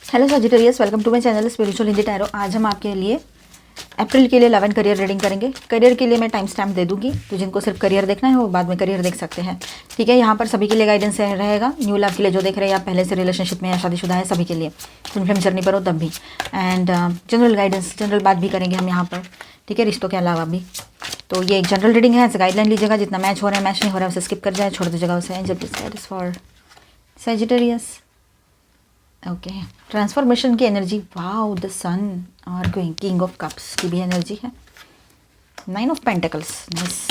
Hello Sagittarius, welcome to my channel spiritual Hindi tarot. आज हम आपके लिए अप्रैल के लिए 11 करियर रीडिंग करेंगे। करियर के लिए मैं टाइम स्टैम्प दे दूंगी, तो जिनको सिर्फ करियर देखना है वो बाद में करियर देख सकते हैं। ठीक है, यहाँ पर सभी के लिए गाइडेंस रहेगा। न्यू लव के लिए जो देख रहे हैं, आप पहले से रिलेशनशिप में या शादीशुदा है, सभी के लिए ट्विन फ्लेम जर्नी पर हो तब भी। एंड जनरल गाइडेंस, जनरल बात भी करेंगे हम यहाँ पर। ठीक है, रिश्तों के अलावा भी। तो ये एक जनरल रीडिंग है, गाइडलाइन लीजिएगा। जितना मैच हो रहा है, मैच नहीं हो रहा है उसे स्किप कर जाए, छोड़ दीजिएगा उसे। Angel please guide us for Sagittarius. Okay, transformation की एनर्जी, वाओ, द सन और किंग ऑफ कप्स की भी एनर्जी है। 9 ऑफ पेंटिकल्स, नाइस।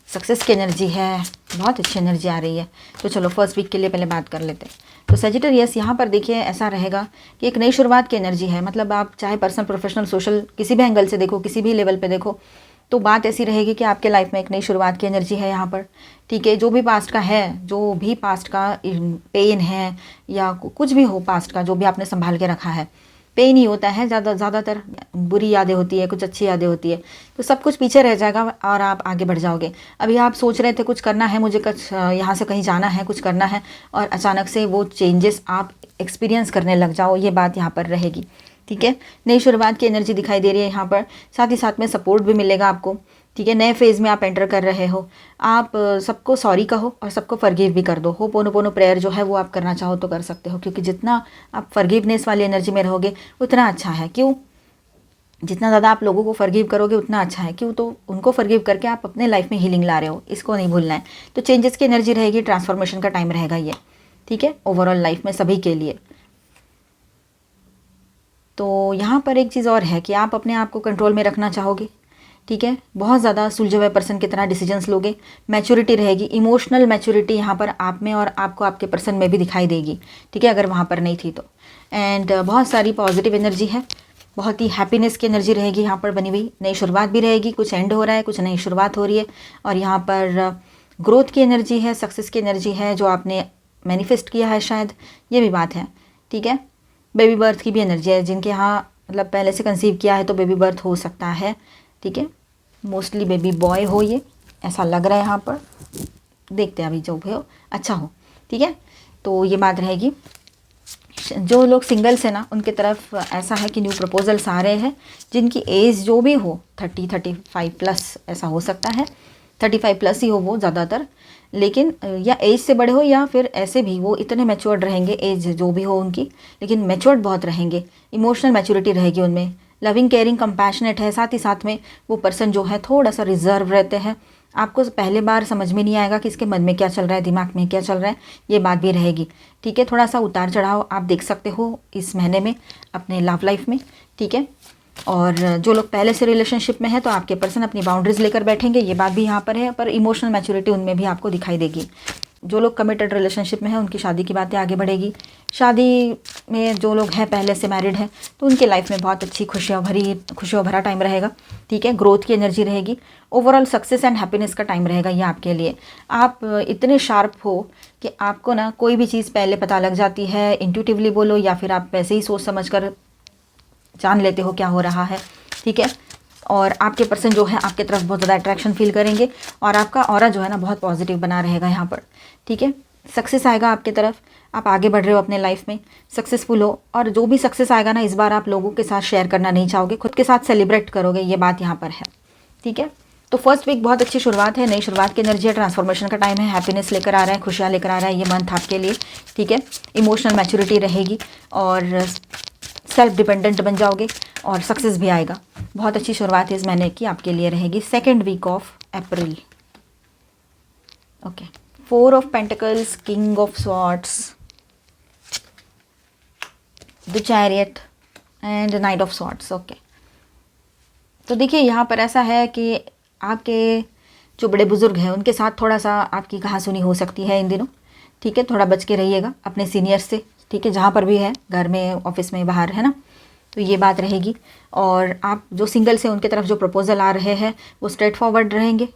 सक्सेस की एनर्जी है, बहुत अच्छी एनर्जी आ रही है। तो चलो फर्स्ट वीक के लिए पहले बात कर लेते हैं। तो सजिटेरियस, यहाँ पर देखिए ऐसा रहेगा कि एक नई शुरुआत की एनर्जी है। मतलब आप चाहे पर्सनल, प्रोफेशनल, सोशल, किसी भी एंगल से देखो, किसी भी लेवल पे देखो, तो बात ऐसी रहेगी कि आपके लाइफ में एक नई शुरुआत की एनर्जी है यहाँ पर। ठीक है, जो भी पास्ट का है, जो भी पास्ट का पेन है या कुछ भी हो पास्ट का, जो भी आपने संभाल के रखा है, पेन ही होता है ज़्यादातर। बुरी यादें होती है, कुछ अच्छी यादें होती है, तो सब कुछ पीछे रह जाएगा और आप आगे बढ़ जाओगे। अभी आप सोच रहे थे कुछ करना है, मुझे कुछ यहाँ से कहीं जाना है, कुछ करना है, और अचानक से वो चेंजेस आप एक्सपीरियंस करने लग जाओ, ये बात यहाँ पर रहेगी। ठीक है, नई शुरुआत की एनर्जी दिखाई दे रही है यहाँ पर। साथ ही साथ में सपोर्ट भी मिलेगा आपको। ठीक है, नए फेज़ में आप एंटर कर रहे हो। आप सबको सॉरी कहो और सबको फॉरगिव भी कर दो। होपोनोपोनो प्रेयर जो है वो आप करना चाहो तो कर सकते हो, क्योंकि जितना आप फॉरगिवनेस वाली एनर्जी में रहोगे उतना अच्छा है। क्यों? जितना ज़्यादा आप लोगों को फॉरगिव करोगे उतना अच्छा है। क्यों? तो उनको फॉरगिव करके आप अपने लाइफ में हीलिंग ला रहे हो, इसको नहीं भूलना है। तो चेंजेस की एनर्जी रहेगी, ट्रांसफॉर्मेशन का टाइम रहेगा ये। ठीक है, ओवरऑल लाइफ में सभी के लिए। तो यहाँ पर एक चीज़ और है कि आप अपने आप को कंट्रोल में रखना चाहोगे। ठीक है, बहुत ज़्यादा सुलझे हुए पर्सन की तरह डिसीजंस लोगे। मैच्योरिटी रहेगी, इमोशनल मैच्योरिटी यहाँ पर आप में और आपको आपके पर्सन में भी दिखाई देगी। ठीक है, अगर वहाँ पर नहीं थी तो। एंड बहुत सारी पॉजिटिव एनर्जी है, बहुत ही हैप्पीनेस की एनर्जी रहेगी यहाँ पर बनी हुई। नई शुरुआत भी रहेगी, कुछ एंड हो रहा है, कुछ नई शुरुआत हो रही है। और यहाँ पर ग्रोथ की एनर्जी है, सक्सेस की एनर्जी है, जो आपने मैनिफेस्ट किया है शायद, ये भी बात है। ठीक है, बेबी बर्थ की भी एनर्जी है। जिनके यहाँ मतलब पहले से कंसीव किया है तो बेबी बर्थ हो सकता है। ठीक है, मोस्टली बेबी बॉय हो, ये ऐसा लग रहा है यहाँ पर। देखते हैं अभी, जो भी हो अच्छा हो। ठीक है, तो ये बात रहेगी। जो लोग सिंगल्स हैं ना, उनके तरफ ऐसा है कि न्यू प्रपोजल्स आ रहे हैं। जिनकी एज जो भी हो, 30-35 प्लस ऐसा हो सकता है। 35 प्लस ही हो वो ज़्यादातर, लेकिन या एज से बड़े हो या फिर ऐसे भी वो इतने मैच्योर्ड रहेंगे, एज जो भी हो उनकी, लेकिन मैच्योर्ड बहुत रहेंगे। इमोशनल मैच्योरिटी रहेगी उनमें, लविंग, केयरिंग, कंपैशनेट है। साथ ही साथ में वो पर्सन जो है थोड़ा सा रिजर्व रहते हैं। आपको पहले बार समझ में नहीं आएगा कि इसके मन में क्या चल रहा है, दिमाग में क्या चल रहा है, ये बात भी रहेगी। ठीक है, थोड़ा सा उतार चढ़ाव आप देख सकते हो इस महीने में अपने लव लाइफ में। ठीक है, और जो लोग पहले से रिलेशनशिप में है तो आपके पर्सन अपनी बाउंड्रीज लेकर बैठेंगे, ये बात भी यहाँ पर है। पर इमोशनल मैच्योरिटी उनमें भी आपको दिखाई देगी। जो लोग कमिटेड रिलेशनशिप में है उनकी शादी की बातें आगे बढ़ेगी। शादी में जो लोग हैं पहले से मैरिड हैं तो उनके लाइफ में बहुत अच्छी खुशियों भरा टाइम रहेगा। ठीक है, ग्रोथ की एनर्जी रहेगी। ओवरऑल सक्सेस एंड हैप्पीनेस का टाइम रहेगा ये आपके लिए। आप इतने शार्प हो कि आपको ना कोई भी चीज़ पहले पता लग जाती है, इंट्यूटिवली बोलो या फिर आप वैसे ही सोच समझ कर जान लेते हो क्या हो रहा है। ठीक है, और आपके पर्सन जो है आपके तरफ बहुत ज़्यादा अट्रैक्शन फील करेंगे और आपका ऑरा जो है ना बहुत पॉजिटिव बना रहेगा यहाँ पर। ठीक है, सक्सेस आएगा आपके तरफ, आप आगे बढ़ रहे हो अपने लाइफ में, सक्सेसफुल हो। और जो भी सक्सेस आएगा ना, इस बार आप लोगों के साथ शेयर करना नहीं चाहोगे, खुद के साथ सेलिब्रेट करोगे, ये बात यहाँ पर है। ठीक है, तो फर्स्ट वीक बहुत अच्छी शुरुआत है, नई शुरुआत की एनर्जी है, ट्रांसफॉर्मेशन का टाइम है, हैप्पीनेस लेकर आ रहा है, खुशियाँ लेकर आ रहा है ये मंथ आपके लिए। ठीक है, इमोशनल मैच्योरिटी रहेगी और सेल्फ डिपेंडेंट बन जाओगे और सक्सेस भी आएगा। बहुत अच्छी शुरुआत इस महीने की आपके लिए रहेगी, second week of April. Okay, 4 of pentacles, king of swords, the chariot and knight of swords. Okay, तो देखिए यहाँ पर ऐसा है कि आपके जो बड़े बुजुर्ग हैं उनके साथ थोड़ा सा आपकी कहासुनी हो सकती है इन दिनों। ठीक है, थोड़ा बच के रहिएगा अपने सीनियर्स से। ठीक है, जहाँ पर भी है, घर में, ऑफिस में, बाहर, है ना, तो ये बात रहेगी। और आप जो सिंगल्स हैं उनके तरफ जो प्रपोजल आ रहे हैं वो स्ट्रेट फॉरवर्ड रहेंगे।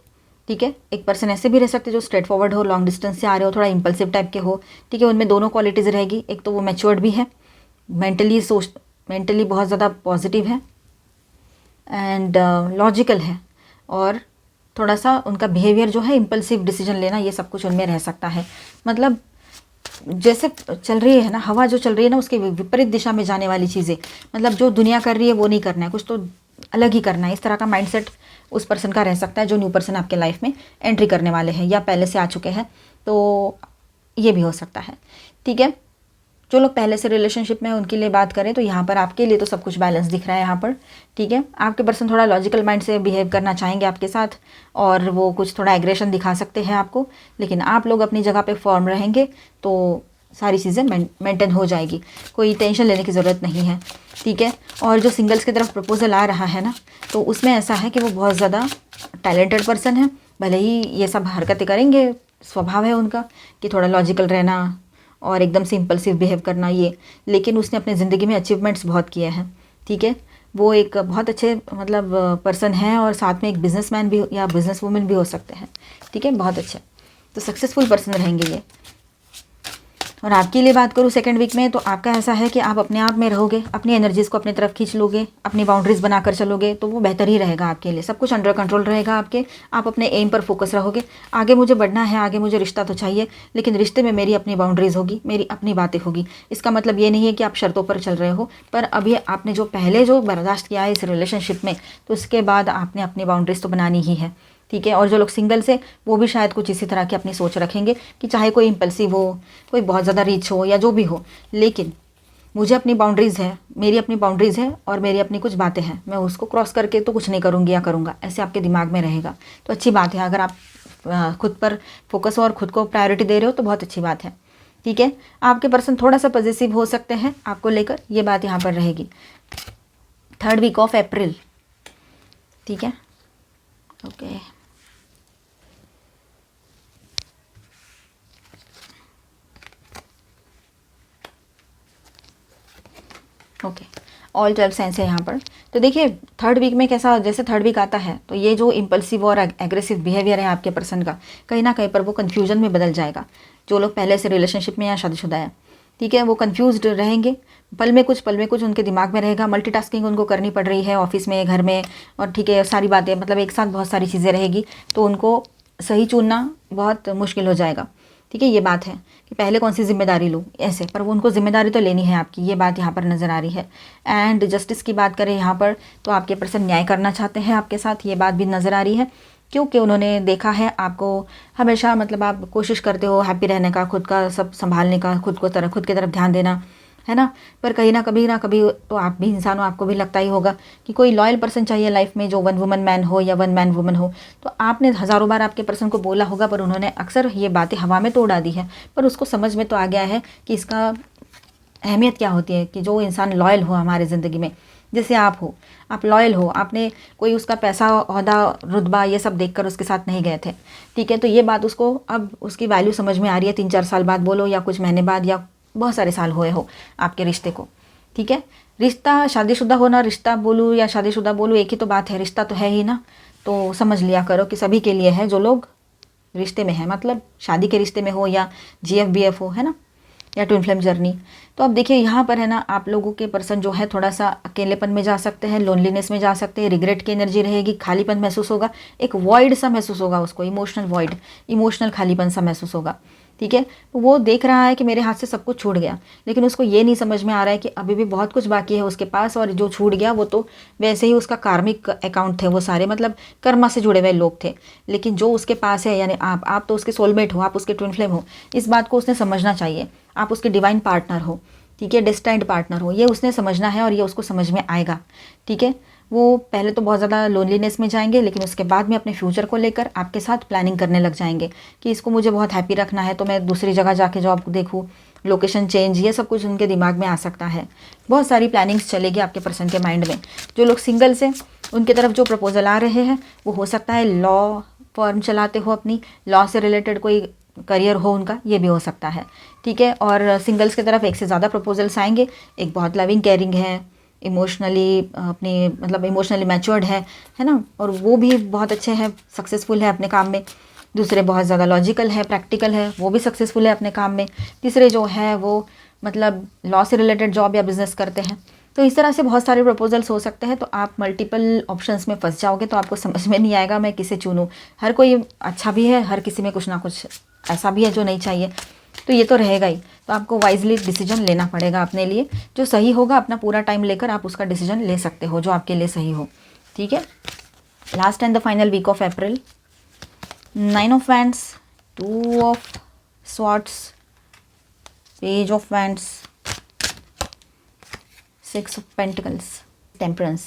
ठीक है, एक पर्सन ऐसे भी रह सकते जो स्ट्रेट फॉरवर्ड हो, लॉन्ग डिस्टेंस से आ रहे हो, थोड़ा इंपल्सिव टाइप के हो। ठीक है, उनमें दोनों क्वालिटीज़ रहेगी। एक तो वो मैच्योर्ड भी है, मेंटली बहुत ज़्यादा पॉजिटिव है एंड लॉजिकल है, और थोड़ा सा उनका बिहेवियर जो है, इम्पल्सिव डिसीजन लेना, ये सब कुछ उनमें रह सकता है। मतलब जैसे चल रही है ना हवा, जो चल रही है ना उसके विपरीत दिशा में जाने वाली चीज़ें, मतलब जो दुनिया कर रही है वो नहीं करना है, कुछ तो अलग ही करना है, इस तरह का माइंडसेट उस पर्सन का रह सकता है जो न्यू पर्सन आपके लाइफ में एंट्री करने वाले हैं या पहले से आ चुके हैं, तो ये भी हो सकता है। ठीक है, जो लोग पहले से रिलेशनशिप में उनके लिए बात करें तो यहाँ पर आपके लिए तो सब कुछ बैलेंस दिख रहा है यहाँ पर। ठीक है, आपके पर्सन थोड़ा लॉजिकल माइंड से बिहेव करना चाहेंगे आपके साथ, और वो कुछ थोड़ा एग्रेशन दिखा सकते हैं आपको, लेकिन आप लोग अपनी जगह पे फॉर्म रहेंगे तो सारी चीज़ें मेंटेन हो जाएगी, कोई टेंशन लेने की ज़रूरत नहीं है। ठीक है, और जो सिंगल्स की तरफ प्रपोजल आ रहा है ना, तो उसमें ऐसा है कि वो बहुत ज़्यादा टैलेंटेड पर्सन है, भले ही ये सब हरकतें करेंगे, स्वभाव है उनका कि थोड़ा लॉजिकल रहना और एकदम से इम्पल्सिव बिहेव करना ये, लेकिन उसने अपने ज़िंदगी में अचीवमेंट्स बहुत किए हैं। ठीक है, वो एक बहुत अच्छे मतलब पर्सन है, और साथ में एक बिजनेसमैन भी या बिजनेस वूमेन भी हो सकते हैं। ठीक है, बहुत अच्छे, तो सक्सेसफुल पर्सन रहेंगे ये। और आपके लिए बात करूँ सेकंड वीक में, तो आपका ऐसा है कि आप अपने आप में रहोगे, अपनी एनर्जीज़ को अपनी तरफ खींच लोगे, अपनी बाउंड्रीज़ बनाकर चलोगे, तो वो बेहतर ही रहेगा आपके लिए, सब कुछ अंडर कंट्रोल रहेगा आपके, आप अपने एम पर फोकस रहोगे। आगे मुझे बढ़ना है, आगे मुझे रिश्ता तो चाहिए, लेकिन रिश्ते में मेरी अपनी बाउंड्रीज़ होगी, मेरी अपनी बातें होगी। इसका मतलब ये नहीं है कि आप शर्तों पर चल रहे हो, पर अभी आपने जो पहले जो बर्दाश्त किया है इस रिलेशनशिप में, तो उसके बाद आपने अपनी बाउंड्रीज़ तो बनानी ही है। ठीक है, और जो लोग सिंगल्स है वो भी शायद कुछ इसी तरह की अपनी सोच रखेंगे कि चाहे कोई इम्पल्सिव हो, कोई बहुत ज़्यादा रिच हो या जो भी हो, लेकिन मुझे अपनी बाउंड्रीज़ है, मेरी अपनी बाउंड्रीज़ है और मेरी अपनी कुछ बातें हैं, मैं उसको क्रॉस करके तो कुछ नहीं करूँगी या करूँगा, ऐसे आपके दिमाग में रहेगा। तो अच्छी बात है, अगर आप खुद पर फोकस हो और खुद को प्रायोरिटी दे रहे हो तो बहुत अच्छी बात है। ठीक है, आपके पर्सन थोड़ा सा पॉजिटिव हो सकते हैं आपको लेकर, ये बात यहाँ पर रहेगी। Third week of April. ठीक है, ओके, ओके, ऑल 12 साइंस है यहाँ पर। तो देखिए थर्ड वीक में कैसा, जैसे थर्ड वीक आता है तो ये जो इम्पल्सिव और एग्रेसिव बिहेवियर है आपके पर्सन का, कहीं ना कहीं पर वो कन्फ्यूजन में बदल जाएगा। जो लोग पहले से रिलेशनशिप में या शादीशुदा है, ठीक है, वो कन्फ्यूज्ड रहेंगे, पल में कुछ उनके दिमाग में रहेगा, मल्टीटास्किंग उनको करनी पड़ रही है ऑफिस में, घर में, और ठीक है सारी बातें, मतलब एक साथ बहुत सारी चीज़ें रहेगी, तो उनको सही चुनना बहुत मुश्किल हो जाएगा। ठीक है, ये बात है कि पहले कौन सी जिम्मेदारी लूँ ऐसे, पर वो उनको जिम्मेदारी तो लेनी है आपकी, ये बात यहाँ पर नज़र आ रही है। एंड जस्टिस की बात करें यहाँ पर, तो आपके पर्सन न्याय करना चाहते हैं आपके साथ, ये बात भी नज़र आ रही है, क्योंकि उन्होंने देखा है आपको हमेशा, मतलब आप कोशिश करते हो हैप्पी रहने का, खुद का सब संभालने का, खुद की तरफ ध्यान देना है ना, पर कहीं ना कभी तो आप भी इंसान हो, आपको भी लगता ही होगा कि कोई लॉयल पर्सन चाहिए लाइफ में, जो वन वुमन मैन हो या वन मैन वुमन हो। तो आपने हज़ारों बार आपके पर्सन को बोला होगा, पर उन्होंने अक्सर ये बातें हवा में तो उड़ा दी है, पर उसको समझ में तो आ गया है कि इसका अहमियत क्या होती है, कि जो इंसान लॉयल हो हमारे ज़िंदगी में, जैसे आप हो, आप लॉयल हो, आपने कोई उसका पैसा, ओहदा, रुतबा ये सब देखकर उसके साथ नहीं गए थे। ठीक है, तो ये बात उसको अब उसकी वैल्यू समझ में आ रही है, 3-4 साल बाद बोलो या कुछ महीने बाद या बहुत सारे साल हुए हो आपके रिश्ते को। ठीक है, रिश्ता शादीशुदा होना, रिश्ता बोलूँ या शादीशुदा बोलूँ एक ही तो बात है, रिश्ता तो है ही ना। तो समझ लिया करो कि सभी के लिए है जो लोग रिश्ते में है, मतलब शादी के रिश्ते में हो या GF BF हो, है ना, या ट्विन फ्लेम जर्नी। तो अब देखिए यहाँ पर है ना, आप लोगों के पर्सन जो है थोड़ा सा अकेलेपन में जा सकते हैं, लोनलीनेस में जा सकते हैं, रिग्रेट की एनर्जी रहेगी, खालीपन महसूस होगा, एक वॉइड सा महसूस होगा उसको, इमोशनल वॉइड, इमोशनल खालीपन सा महसूस होगा। ठीक है, तो वो देख रहा है कि मेरे हाथ से सब कुछ छूट गया, लेकिन उसको ये नहीं समझ में आ रहा है कि अभी भी बहुत कुछ बाकी है उसके पास, और जो छूट गया वो तो वैसे ही उसका कार्मिक अकाउंट थे, वो सारे मतलब कर्मा से जुड़े हुए लोग थे, लेकिन जो उसके पास है, यानी आप तो उसके सोलमेट हो, आप उसके ट्विन फ्लेम हो, इस बात को उसने समझना चाहिए, आप उसके डिवाइन पार्टनर हो। ठीक है, डेस्टाइन्ड पार्टनर हो, ये उसने समझना है और ये उसको समझ में आएगा। ठीक है, वो पहले तो बहुत ज़्यादा लोनलीनेस में जाएंगे, लेकिन उसके बाद में अपने फ्यूचर को लेकर आपके साथ प्लानिंग करने लग जाएंगे कि इसको मुझे बहुत हैप्पी रखना है, तो मैं दूसरी जगह जाके जॉब देखूँ, लोकेशन चेंज, ये सब कुछ उनके दिमाग में आ सकता है। बहुत सारी प्लानिंग्स चलेगी आपके पर्सन के माइंड में। जो लोग सिंगल्स हैं उनकी तरफ जो प्रपोजल आ रहे हैं, वो हो सकता है लॉ फर्म चलाते हो, अपनी लॉ से रिलेटेड कोई करियर हो उनका, ये भी हो सकता है। ठीक है, और सिंगल्स की तरफ एक से ज़्यादा प्रपोजल्स आएंगे, एक बहुत लविंग केयरिंग है, इमोशनली अपनी मतलब इमोशनली मैच्योर्ड है ना, और वो भी बहुत अच्छे हैं, सक्सेसफुल है अपने काम में। दूसरे बहुत ज़्यादा लॉजिकल है, प्रैक्टिकल है, वो भी सक्सेसफुल है अपने काम में। तीसरे जो है वो मतलब लॉ से रिलेटेड जॉब या बिजनेस करते हैं। तो इस तरह से बहुत सारे प्रपोजल्स हो सकते हैं, तो आप मल्टीपल ऑप्शंस में फंस जाओगे, तो आपको समझ में नहीं आएगा मैं किसे चुनूँ। हर कोई अच्छा भी है, हर किसी में कुछ ना कुछ ऐसा भी है जो नहीं चाहिए। तो ये तो रहेगा ही। तो आपको वाइजली डिसीजन लेना पड़ेगा अपने लिए, जो सही होगा अपना पूरा टाइम लेकर आप उसका डिसीजन ले सकते हो जो आपके लिए सही हो, ठीक है। Last and the final week of April, 9 of wands, 2 of swords, page of wands, 6 of pentacles, temperance,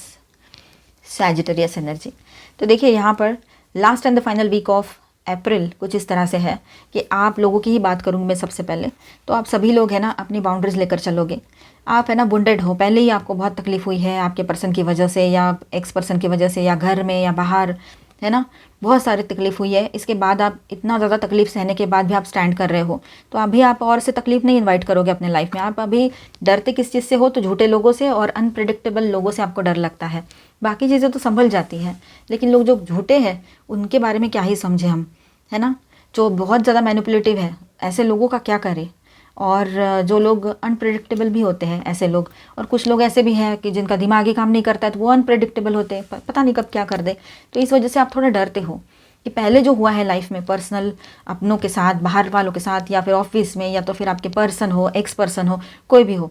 Sagittarius energy. तो देखिए यहाँ पर last and the final week of April कुछ इस तरह से है कि आप लोगों की ही बात करूँगी मैं सबसे पहले। तो आप सभी लोग हैं ना अपनी बाउंड्रीज लेकर चलोगे। आप है ना बुंडेड हो, पहले ही आपको बहुत तकलीफ हुई है आपके पर्सन की वजह से या एक्स पर्सन की वजह से या घर में या बाहर, है ना, बहुत सारी तकलीफ हुई है। इसके बाद आप इतना ज़्यादा तकलीफ सहने के बाद भी आप स्टैंड कर रहे हो, तो अभी आप और से तकलीफ नहीं इनवाइट करोगे अपने लाइफ में। आप अभी डरते किस चीज़ से हो, तो झूठे लोगों से और अनप्रिडिक्टेबल लोगों से आपको डर लगता है। बाकी चीज़ें तो संभल जाती हैं, लेकिन लोग जो झूठे हैं उनके बारे में क्या ही समझे हम, है ना, जो बहुत ज़्यादा मैनिपुलेटिव है, ऐसे लोगों का क्या करें। और जो लोग अनप्रेडिक्टेबल भी होते हैं ऐसे लोग, और कुछ लोग ऐसे भी हैं कि जिनका दिमाग ही काम नहीं करता है, तो वो अनप्रेडिक्टेबल होते हैं, पता नहीं कब क्या कर दे। तो इस वजह से आप थोड़ा डरते हो कि पहले जो हुआ है लाइफ में पर्सनल अपनों के साथ, बाहर वालों के साथ, या फिर ऑफिस में, या तो फिर आपके पर्सन हो, एक्स पर्सन हो, कोई भी हो,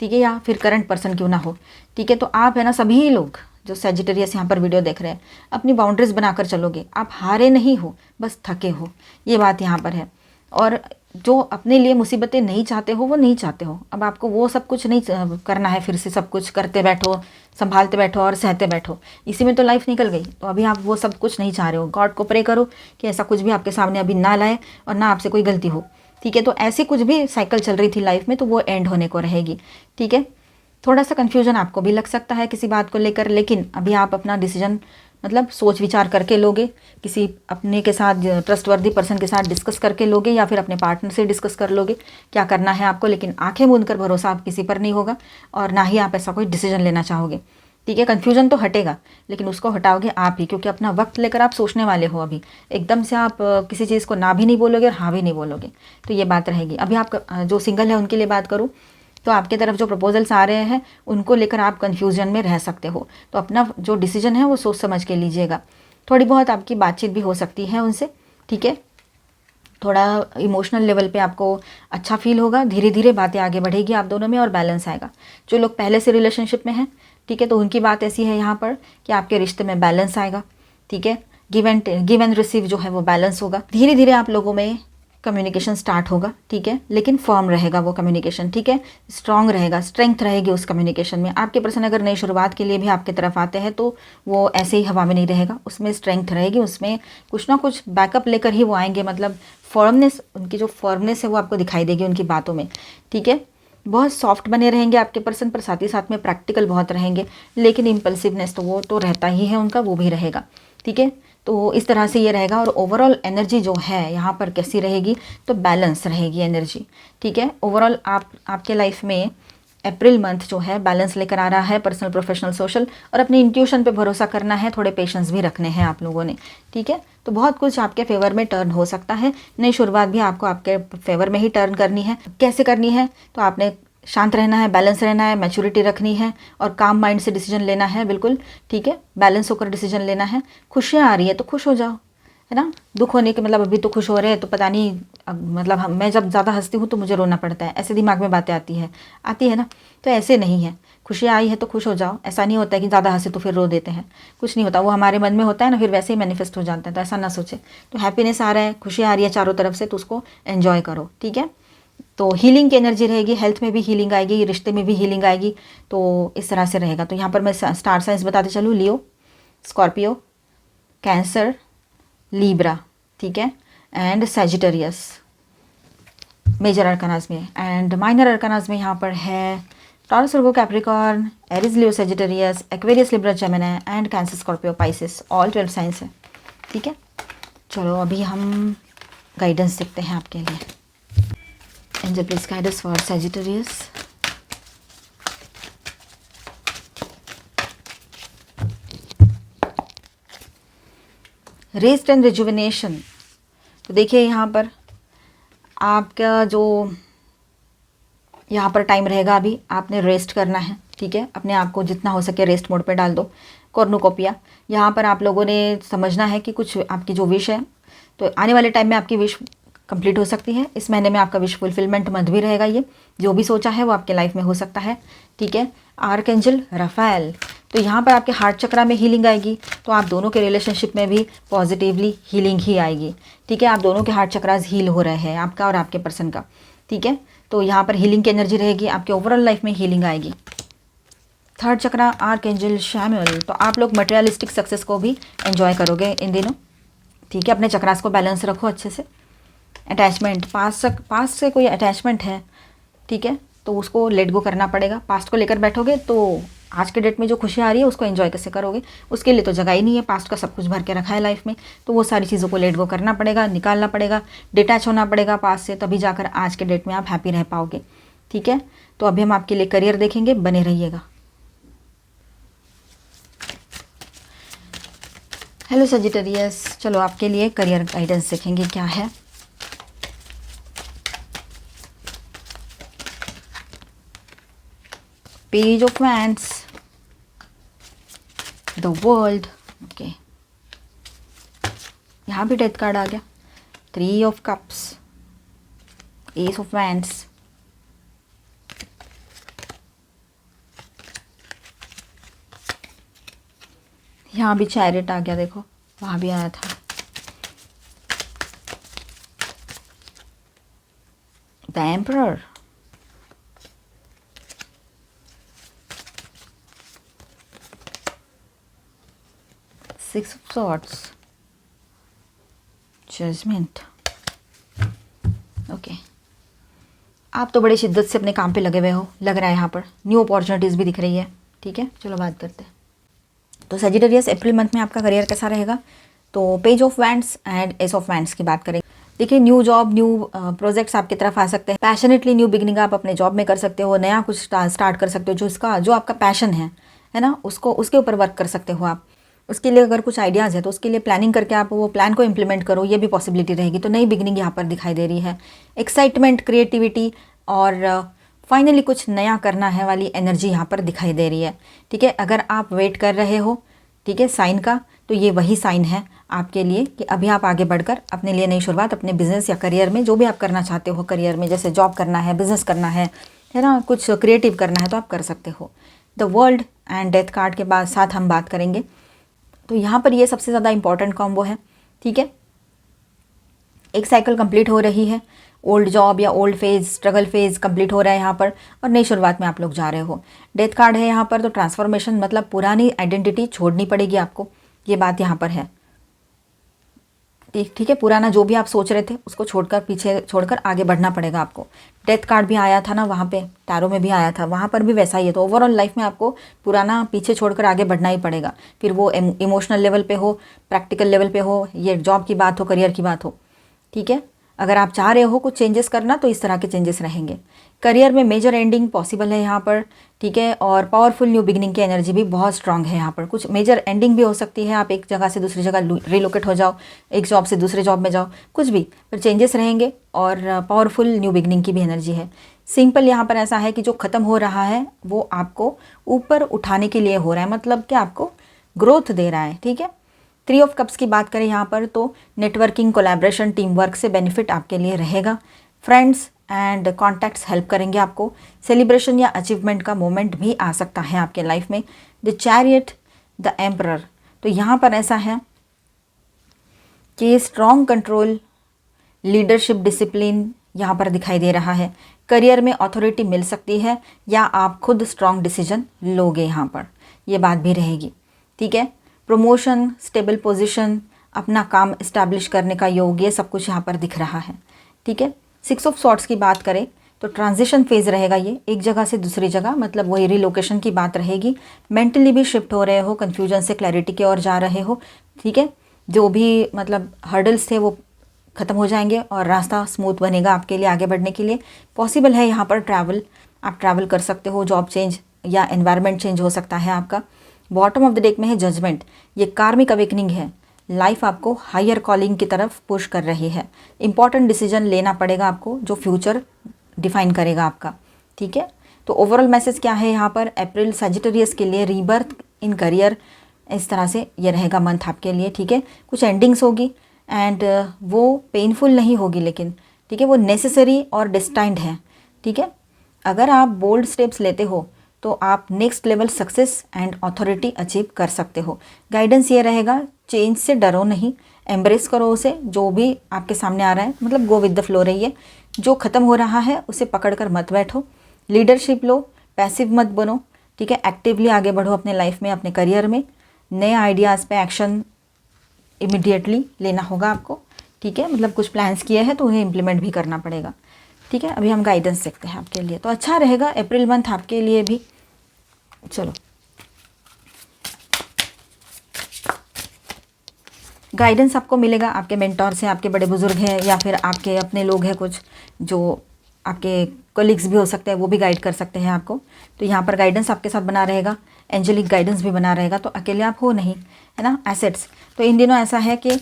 ठीक है, या फिर करंट पर्सन क्यों ना हो, ठीक है। तो आप है ना सभी लोग जो सैजिटेरियस यहाँ पर वीडियो देख रहे हैं अपनी बाउंड्रीज बनाकर चलोगे। आप हारे नहीं हो, बस थके हो, ये बात यहाँ पर है। और जो अपने लिए मुसीबतें नहीं चाहते हो वो नहीं चाहते हो। अब आपको वो सब कुछ नहीं करना है, फिर से सब कुछ करते बैठो, संभालते बैठो और सहते बैठो, इसी में तो लाइफ निकल गई। तो अभी आप वो सब कुछ नहीं चाह रहे हो। गॉड को प्रे करो कि ऐसा कुछ भी आपके सामने अभी ना लाए और ना आपसे कोई गलती हो, ठीक है। तो ऐसी कुछ भी साइकिल चल रही थी लाइफ में तो वो एंड होने को रहेगी, ठीक है। थोड़ा सा कन्फ्यूजन आपको भी लग सकता है किसी बात को लेकर, लेकिन अभी आप अपना डिसीजन मतलब सोच विचार करके लोगे, किसी अपने के साथ ट्रस्टवर्दी पर्सन के साथ डिस्कस करके लोगे, या फिर अपने पार्टनर से डिस्कस कर लोगे क्या करना है आपको। लेकिन आंखें मूंद कर भरोसा आप किसी पर नहीं होगा, और ना ही आप ऐसा कोई डिसीजन लेना चाहोगे, ठीक है। कन्फ्यूजन तो हटेगा, लेकिन उसको हटाओगे आप ही, क्योंकि अपना वक्त लेकर आप सोचने वाले हो। अभी एकदम से आप किसी चीज़ को ना भी नहीं बोलोगे और हाँ भी नहीं बोलोगे, तो ये बात रहेगी। अभी आप जो सिंगल है उनके लिए बात करूँ तो आपके तरफ जो प्रपोजल्स आ रहे हैं उनको लेकर आप कन्फ्यूजन में रह सकते हो। तो अपना जो डिसीजन है वो सोच समझ के लीजिएगा। थोड़ी बहुत आपकी बातचीत भी हो सकती है उनसे, ठीक है। थोड़ा इमोशनल लेवल पे आपको अच्छा फील होगा, धीरे धीरे बातें आगे बढ़ेगी आप दोनों में और बैलेंस आएगा। जो लोग पहले से रिलेशनशिप में हैं, ठीक है, तो उनकी बात ऐसी है यहाँ पर कि आपके रिश्ते में बैलेंस आएगा, ठीक है। गिव एंड रिसीव जो है वो बैलेंस होगा। धीरे धीरे आप लोगों में कम्युनिकेशन स्टार्ट होगा, ठीक है, लेकिन फर्म रहेगा वो कम्युनिकेशन, ठीक है, स्ट्रांग रहेगा, स्ट्रेंथ रहेगी उस कम्युनिकेशन में। आपके पर्सन अगर नई शुरुआत के लिए भी आपकी तरफ आते हैं तो वो ऐसे ही हवा में नहीं रहेगा, उसमें स्ट्रेंथ रहेगी, उसमें कुछ ना कुछ बैकअप लेकर ही वो आएंगे। मतलब फर्मनेस, उनकी जो फर्मनेस है वो आपको दिखाई देगी उनकी बातों में, ठीक है। बहुत सॉफ्ट बने रहेंगे आपके पर्सन, पर साथ ही साथ में प्रैक्टिकल बहुत रहेंगे, लेकिन इम्पल्सिवनेस तो वो तो रहता ही है उनका, वो भी रहेगा, ठीक है। तो इस तरह से ये रहेगा। और ओवरऑल एनर्जी जो है यहाँ पर कैसी रहेगी, तो बैलेंस रहेगी एनर्जी, ठीक है। ओवरऑल आपके लाइफ में अप्रैल मंथ जो है बैलेंस लेकर आ रहा है, पर्सनल, प्रोफेशनल, सोशल, और अपनी इंट्यूशन पे भरोसा करना है, थोड़े पेशेंस भी रखने हैं आप लोगों ने, ठीक है। तो बहुत कुछ आपके फेवर में टर्न हो सकता है। नई शुरुआत भी आपको आपके फेवर में ही टर्न करनी है। कैसे करनी है, तो आपने शांत रहना है, बैलेंस रहना है, मैच्योरिटी रखनी है और काम माइंड से डिसीजन लेना है, बिल्कुल, ठीक है। बैलेंस होकर डिसीजन लेना है। खुशियाँ आ रही है तो खुश हो जाओ, है ना। दुख होने के मतलब अभी तो खुश हो रहे हैं तो पता नहीं, मतलब मैं जब ज़्यादा हंसती हूँ तो मुझे रोना पड़ता है, ऐसे दिमाग में बातें आती है ना। तो ऐसे नहीं है, खुशियाँ आई है तो खुश हो जाओ। ऐसा नहीं होता है कि ज़्यादा हंसे तो फिर रो देते हैं, कुछ नहीं होता, वो हमारे मन में होता है ना, फिर वैसे ही मैनिफेस्ट हो जाता है। तो ऐसा ना सोचे। तो हैप्पीनेस आ रहा है, खुशियाँ आ रही है चारों तरफ से, तो उसको एन्जॉय करो, ठीक है। तो हीलिंग की एनर्जी रहेगी, हेल्थ में भी हीलिंग आएगी, रिश्ते में भी हीलिंग आएगी। तो इस तरह से रहेगा। तो यहाँ पर मैं स्टार साइंस बताते चलूँ, लियो, स्कॉर्पियो, कैंसर, लीब्रा, ठीक है, एंड सैजिटेरियस मेजर अरकानाज में। एंड माइनर अरकानाज में यहाँ पर है taurus, Virgo, Capricorn, Aries, Leo, Sagittarius, Aquarius, Libra, Gemini and cancer, Scorpio, Pisces, all 12 science है, ठीक है। चलो अभी हम गाइडेंस देखते हैं आपके लिए। Angel, please guide us for Sagittarius. Rest and rejuvenation. तो देखिए यहाँ पर आपका जो यहाँ पर टाइम रहेगा, अभी आपने रेस्ट करना है, ठीक है। अपने आप को जितना हो सके रेस्ट मोड पे डाल दो। कॉर्नुकोपिया, यहाँ पर आप लोगों ने समझना है कि कुछ आपकी जो विश है, तो आने वाले टाइम में आपकी विश कंप्लीट हो सकती है। इस महीने में आपका विश फुलफिलमेंट मंथ भी रहेगा। ये जो भी सोचा है वो आपके लाइफ में हो सकता है, ठीक है। आर्कएंजल राफेल, तो यहाँ पर आपके हार्ट चक्रा में हीलिंग आएगी, तो आप दोनों के रिलेशनशिप में भी पॉजिटिवली हीलिंग ही आएगी, ठीक है। आप दोनों के हार्ट चक्रास हील हो रहे हैं, आपका और आपके पर्सन का, ठीक है। तो यहाँ पर हीलिंग की एनर्जी रहेगी, आपके ओवरऑल लाइफ में हीलिंग आएगी। थर्ड चक्रा आर्कएंजल शैमुएल, तो आप लोग मटेरियलिस्टिक सक्सेस को भी एंजॉय करोगे इन दिनों, ठीक है। अपने चक्रास को बैलेंस रखो अच्छे से। अटैचमेंट, पास्ट से कोई अटैचमेंट है, ठीक है, तो उसको लेट गो करना पड़ेगा। पास्ट को लेकर बैठोगे तो आज के डेट में जो खुशी आ रही है उसको एंजॉय कैसे करोगे, उसके लिए तो जगह ही नहीं है। पास्ट का सब कुछ भर के रखा है लाइफ में, तो वो सारी चीज़ों को लेट गो करना पड़ेगा, निकालना पड़ेगा, डिटैच होना पड़ेगा पास्ट से, तभी जाकर आज के डेट में आप हैप्पी रह पाओगे, ठीक है। तो अभी हम आपके लिए करियर देखेंगे, बने रहिएगा। हेलो सजिटेरियस, चलो आपके लिए करियर गाइडेंस देखेंगे क्या है। Page of wands, the world, okay, यहाँ भी डेथ कार्ड आ गया। 3 of cups, S of wands, यहाँ भी चैरिट आ गया, देखो वहाँ भी आया था। The emperor, six of swords, judgement, okay. आप तो बड़ी शिद्दत से अपने काम पे लगे हुए हो, लग रहा है यहाँ पर न्यू अपॉर्चुनिटीज़ भी दिख रही है, ठीक है। चलो बात करते हैं। तो सजिटेरियस, अप्रैल मंथ में आपका करियर कैसा रहेगा, तो page of wands and S of wands की बात करेंगे। देखिए, न्यू जॉब, न्यू प्रोजेक्ट्स आपकी तरफ आ सकते हैं। पैशनेटली न्यू बिगनिंग आप अपने जॉब में कर सकते हो, नया कुछ स्टार्ट कर सकते हो, जो आपका पैशन है ना, उसके ऊपर वर्क कर सकते हो आप। उसके लिए अगर कुछ आइडियाज़ है तो उसके लिए प्लानिंग करके आप वो प्लान को इम्प्लीमेंट करो, ये भी पॉसिबिलिटी रहेगी। तो नई बिगनिंग यहाँ पर दिखाई दे रही है। एक्साइटमेंट, क्रिएटिविटी और फाइनली कुछ नया करना है वाली एनर्जी यहाँ पर दिखाई दे रही है, ठीक है। अगर आप वेट कर रहे हो, ठीक है, साइन का, तो ये वही साइन है आपके लिए कि अभी आप आगे बढ़कर अपने लिए नई शुरुआत, अपने बिजनेस या करियर में जो भी आप करना चाहते हो करियर में, जैसे जॉब करना है, बिजनेस करना है ना, कुछ क्रिएटिव करना है, तो आप कर सकते हो। The world and death card के बाद साथ हम बात करेंगे। तो यहाँ पर ये सबसे ज़्यादा इंपॉर्टेंट कॉम्बो है, ठीक है। एक साइकिल कंप्लीट हो रही है, ओल्ड जॉब या old phase, struggle phase complete हो रहा है यहाँ पर, और नई शुरुआत में आप लोग जा रहे हो। डेथ कार्ड है यहाँ पर, तो ट्रांसफॉर्मेशन, मतलब पुरानी आइडेंटिटी छोड़नी पड़ेगी आपको, ये बात यहाँ पर है, ठीक है। पुराना जो भी आप सोच रहे थे उसको छोड़कर, पीछे छोड़कर आगे बढ़ना पड़ेगा आपको। डेथ कार्ड भी आया था ना वहाँ पे, टैरो में भी आया था, वहाँ पर भी वैसा ही है। तो ओवरऑल लाइफ में आपको पुराना पीछे छोड़कर आगे बढ़ना ही पड़ेगा, फिर वो इमोशनल लेवल पे हो, प्रैक्टिकल लेवल पे हो, ये जॉब की बात हो, करियर की बात हो, ठीक है। अगर आप चाह रहे हो कुछ चेंजेस करना तो इस तरह के चेंजेस रहेंगे। करियर में मेजर एंडिंग पॉसिबल है यहाँ पर, ठीक है। और पावरफुल न्यू बिगिनिंग की एनर्जी भी बहुत स्ट्रांग है यहाँ पर। कुछ मेजर एंडिंग भी हो सकती है, आप एक जगह से दूसरी जगह रिलोकेट हो जाओ, एक जॉब से दूसरे जॉब में जाओ, कुछ भी, पर चेंजेस रहेंगे। और पावरफुल न्यू बिगिनिंग की भी एनर्जी है। सिंपल यहाँ पर ऐसा है कि जो ख़त्म हो रहा है वो आपको ऊपर उठाने के लिए हो रहा है, मतलब कि आपको ग्रोथ दे रहा है, ठीक है। 3 ऑफ कप्स की बात करें यहाँ पर, तो नेटवर्किंग, कोलैबोरेशन, टीम वर्क से बेनिफिट आपके लिए रहेगा। फ्रेंड्स एंड कॉन्टैक्ट्स हेल्प करेंगे आपको। सेलिब्रेशन या अचीवमेंट का मोमेंट भी आ सकता है आपके लाइफ में। द चैरियट, द एम्परर, तो यहाँ पर ऐसा है कि स्ट्रॉन्ग कंट्रोल, लीडरशिप, डिसिप्लिन यहाँ पर दिखाई दे रहा है। करियर में अथॉरिटी मिल सकती है या आप खुद स्ट्रॉन्ग डिसीजन लोगे यहाँ पर, ये बात भी रहेगी, ठीक है। प्रमोशन, स्टेबल पोजीशन, अपना काम इस्टेब्लिश करने का योग, ये सब कुछ यहाँ पर दिख रहा है, ठीक है। 6 ऑफ सॉर्ड्स की बात करें तो ट्रांजिशन फेज़ रहेगा ये, एक जगह से दूसरी जगह, मतलब वही रिलोकेशन की बात रहेगी। मेंटली भी शिफ्ट हो रहे हो, कन्फ्यूजन से क्लैरिटी की ओर जा रहे हो, ठीक है। जो भी मतलब हर्डल्स थे वो ख़त्म हो जाएंगे और रास्ता स्मूथ बनेगा आपके लिए आगे बढ़ने के लिए। पॉसिबल है यहाँ पर ट्रैवल, आप ट्रैवल कर सकते हो, जॉब चेंज या एनवायरनमेंट चेंज हो सकता है आपका। बॉटम ऑफ द डेक में है जजमेंट, ये कार्मिक अवेकनिंग है। लाइफ आपको हायर कॉलिंग की तरफ पुश कर रही है। इंपॉर्टेंट डिसीजन लेना पड़ेगा आपको जो फ्यूचर डिफाइन करेगा आपका, ठीक है। तो ओवरऑल मैसेज क्या है यहाँ पर, अप्रैल सजिटेरियस के लिए रीबर्थ इन करियर, इस तरह से ये रहेगा मंथ आपके लिए, ठीक है। कुछ एंडिंग्स होगी एंड वो पेनफुल नहीं होगी, लेकिन ठीक है वो नेसेसरी और डिस्टाइंड है। ठीक है, अगर आप बोल्ड स्टेप्स लेते हो तो आप next level success and authority achieve कर सकते हो। गाइडेंस ये रहेगा, चेंज से डरो नहीं, एम्ब्रेस करो उसे, जो भी आपके सामने आ रहा है, मतलब गो विद द फ्लो रहिए। जो ख़त्म हो रहा है उसे पकड़ कर मत बैठो, लीडरशिप लो, पैसिव मत बनो। ठीक है, एक्टिवली आगे बढ़ो अपने लाइफ में, अपने करियर में। नए आइडियाज़ पे एक्शन इमिडिएटली लेना होगा आपको। ठीक है, मतलब कुछ प्लान्स किए हैं तो उन्हें इम्प्लीमेंट भी करना पड़ेगा। ठीक है, अभी हम गाइडेंस देखते हैं आपके लिए, तो अच्छा रहेगा अप्रैल मंथ आपके लिए भी। चलो, गाइडेंस आपको मिलेगा आपके मेंटोर से, आपके बड़े बुजुर्ग हैं या फिर आपके अपने लोग हैं कुछ, जो आपके कोलिग्स भी हो सकते हैं, वो भी गाइड कर सकते हैं आपको। तो यहाँ पर गाइडेंस आपके साथ बना रहेगा, एंजेलिक गाइडेंस भी बना रहेगा, तो अकेले आप हो नहीं, है ना। एसेट्स, तो इन दिनों ऐसा है कि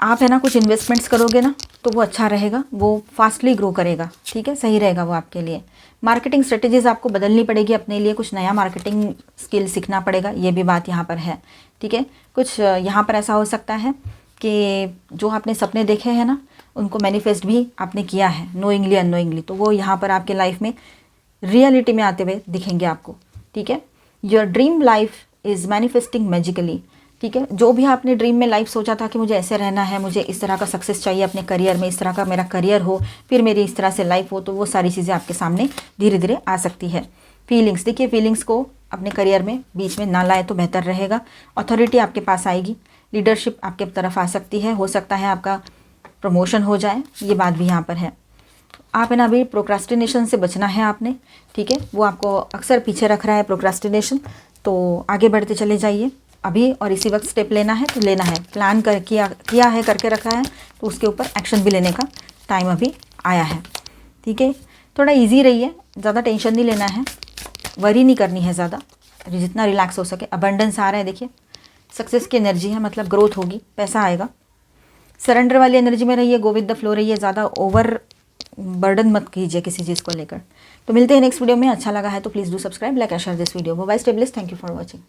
आप है ना कुछ इन्वेस्टमेंट्स करोगे ना तो वो अच्छा रहेगा, वो फास्टली ग्रो करेगा। ठीक है, सही रहेगा वो आपके लिए। मार्केटिंग स्ट्रेटेजीज आपको बदलनी पड़ेगी अपने लिए, कुछ नया मार्केटिंग स्किल सीखना पड़ेगा, ये भी बात यहाँ पर है। ठीक है, कुछ यहाँ पर ऐसा हो सकता है कि जो आपने सपने देखे हैं ना उनको मैनिफेस्ट भी आपने किया है, नोइंगली अननोइंगली, तो वो यहाँ पर आपके लाइफ में रियलिटी में आते हुए दिखेंगे आपको। ठीक है, your dream life is manifesting magically. ठीक है, जो भी आपने ड्रीम में लाइफ सोचा था कि मुझे ऐसे रहना है, मुझे इस तरह का सक्सेस चाहिए अपने करियर में, इस तरह का मेरा करियर हो, फिर मेरी इस तरह से लाइफ हो, तो वो सारी चीज़ें आपके सामने धीरे धीरे आ सकती है। फीलिंग्स, देखिए फीलिंग्स को अपने करियर में बीच में ना लाए तो बेहतर रहेगा। अथॉरिटी आपके पास आएगी, लीडरशिप आपके तरफ आ सकती है, हो सकता है आपका प्रमोशन हो जाए, ये बात भी यहाँ पर है। आप है ना अभी प्रोक्रास्टिनेशन से बचना है आपने। ठीक है, वो आपको अक्सर पीछे रख रहा है प्रोक्रास्टिनेशन, तो आगे बढ़ते चले जाइए अभी, और इसी वक्त स्टेप लेना है तो लेना है। प्लान कर किया है, करके रखा है, तो उसके ऊपर एक्शन भी लेने का टाइम अभी आया है। ठीक है, थोड़ा इजी रहिए, ज़्यादा टेंशन नहीं लेना है, वरी नहीं करनी है ज़्यादा, जितना रिलैक्स हो सके। अबंडेंस आ रहा है, देखिए सक्सेस की एनर्जी है, मतलब ग्रोथ होगी, पैसा आएगा। सरेंडर वाली एनर्जी में रहिए, गो विद द फ्लो रहिए, ज़्यादा ओवर बर्डन मत कीजिए किसी चीज़ को लेकर। तो मिलते हैं नेक्स्ट वीडियो में। अच्छा लगा है तो please do subscribe, like and share this video. Bye, stay blessed, thank you for watching.